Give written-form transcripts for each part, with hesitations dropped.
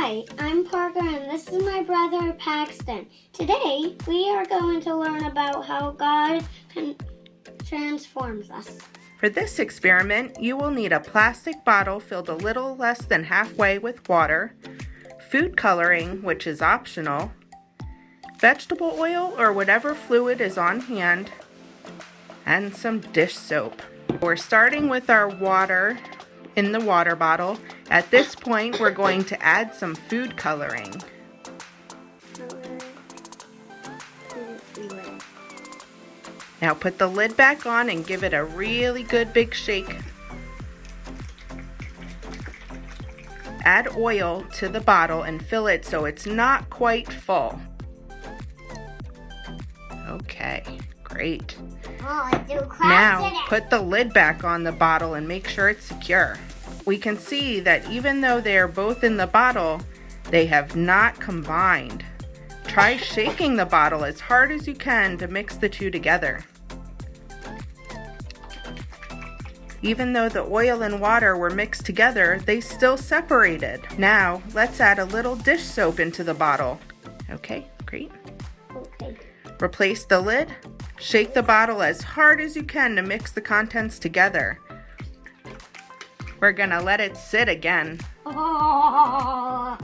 Hi, I'm Parker and this is my brother Paxton. Today we are going to learn about how God transforms us. For this experiment, you will need a plastic bottle filled a little less than halfway with water, food coloring, which is optional, vegetable oil or whatever fluid is on hand, and some dish soap. We're starting with our water in the water bottle. At this point, we're going to add some food coloring. Now put the lid back on and give it a really good big shake. Add oil to the bottle and fill it so it's not quite full. Okay, great. Now put the lid back on the bottle and make sure it's secure. We can see that even though they are both in the bottle, they have not combined. Try shaking the bottle as hard as you can to mix the two together. Even though the oil and water were mixed together, they still separated. Now, let's add a little dish soap into the bottle. Okay, great. Okay. Replace the lid. Shake the bottle as hard as you can to mix the contents together. We're gonna let it sit again. At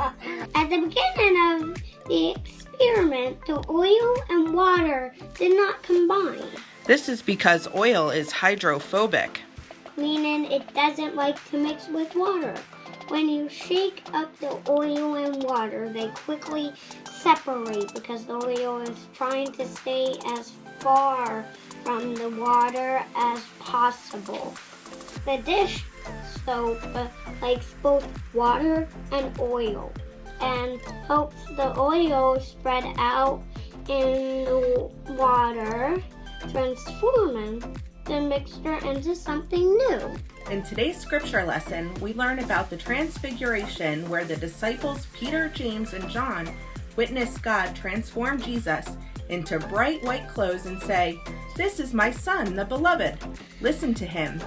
the beginning of the experiment, the oil and water did not combine. This is because oil is hydrophobic. Meaning it doesn't like to mix with water. When you shake up the oil and water, they quickly separate because the oil is trying to stay as far from the water as possible. The dish soap likes both water and oil and helps the oil spread out in the water, transforming the mixture into something new. In today's scripture lesson, we learn about the transfiguration where the disciples Peter, James, and John witnessed God transform Jesus into bright white clothes and say, "This is my son, the beloved. Listen to him."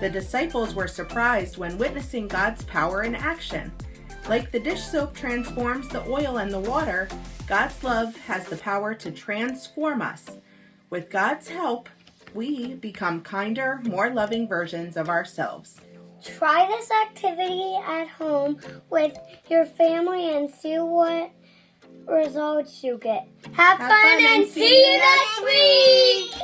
The disciples were surprised when witnessing God's power in action. Like the dish soap transforms the oil and the water, God's love has the power to transform us. With God's help, we become kinder, more loving versions of ourselves. Try this activity at home with your family and see what results you get. Have fun and see you next week!